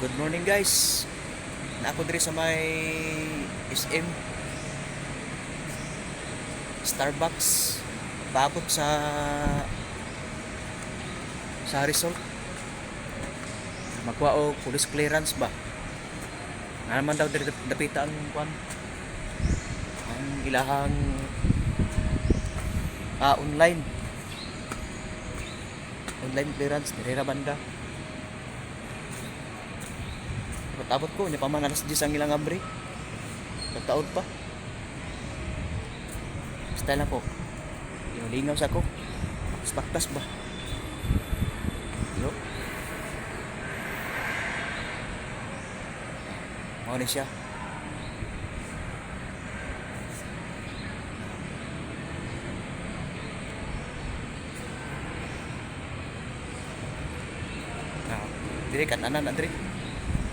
Good morning guys. Naako diri sa may SM Starbucks. Paabot sa resort. Magkuha og police clearance ba? Nga naman daw diri dapita ang kwan. Ang ilahang online clearance diri ra banda. Patabot ko, niya pa man alas 10 ang ilang abre. Pagtaod pa. Basta lang ko. Lingaw sa ko. Spaktas ba? Yo. Mao ni siya. Diri kan anan Andre.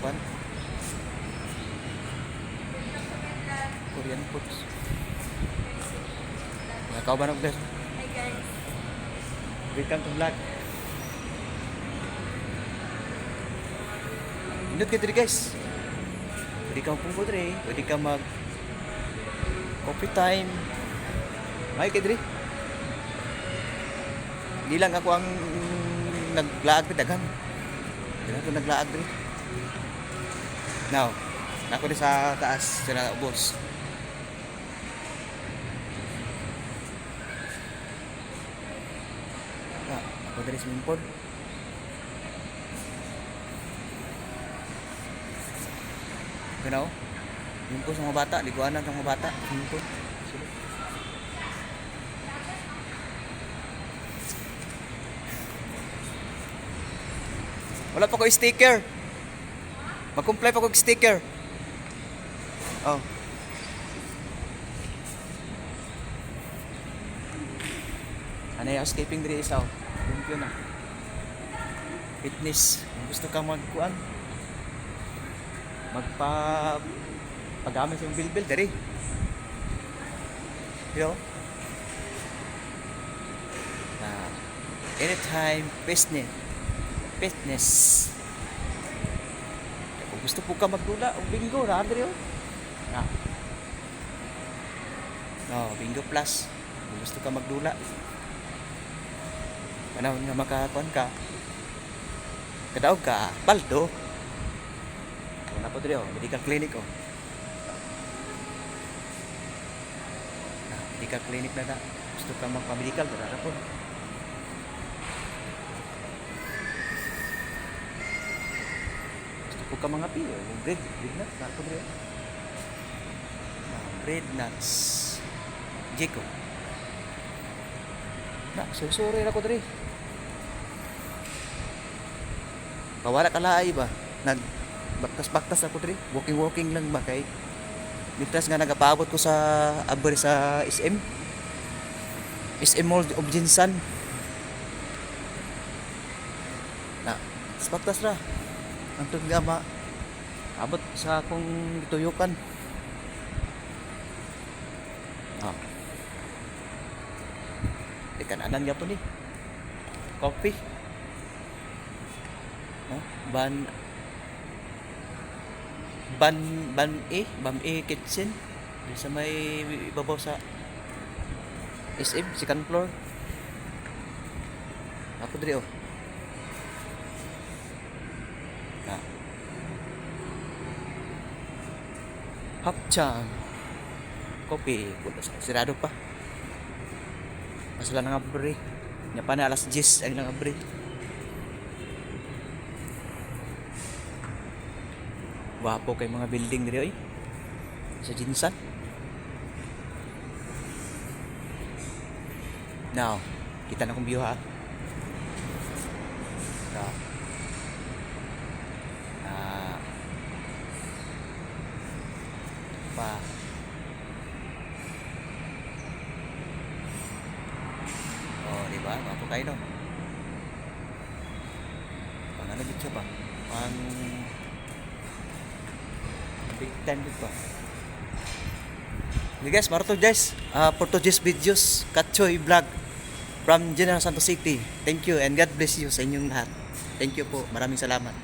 Kwan. Korean foods. Mga kauban guys. Hi guys. Welcome to vlog. Indot ka diri guys. Pwede ka magpungko diri. Pwede ka mag coffee time. May ka diri. Di lang ako ang naglaag ni daghan. Di lang ako naglaag diri. Now, nako di sa taas sila boss. Ako dari swimming pool. Ganaw. Swimming pool sa mga bata, liguanan sa mga bata, swimming pool. Wala pa ko sticker. Mag-comply pa ko sticker. Oh. Ano yung escaping diri isaw? Thank you na. Fitness. Kung gusto ka magkuan, pagamit sa yung bilbil diri. Yo. Anytime fitness. Kung gusto po ka magdula, o bingo na diri oh. Bingo plus. Kung gusto ka magdula. Panahon nga makakuan ka. Kadaog ka, paldo. Wala po dito, medical clinic oh. Medical clinic na. Gusto ka magpa-medical, wala po. Gusto po ka mga pili, bread nuts, wala po dito. Bread nuts. Jiko. Sorry na ko diri. Kawala kalaay ba? Nagbaktas-baktas ako diri. Walking lang ba kay mitas nga nagapaabot ko sa abri sa SM Mall of Jinsan. Baktas ra. Antod nga abot sa akong gituyukan. Kanan nga po ni coffee ban kitchen di sa may ibabaw sa SM second floor ako diri oh Hapchan coffee sirado pa. Masala na nga bri. Nya pa na alas 10 ang nga bri. Wapo kay mga building diri oy. Sa Jinsan. Now, kita na kong view ha. Now. Diba? Ako kayo no? Pang ano dito ba? Pang big time dito ba? Okay guys, maroto guys. For today's videos, Katchoy Vlog from General Santos City. Thank you and God bless you sa inyong lahat. Thank you po. Maraming salamat.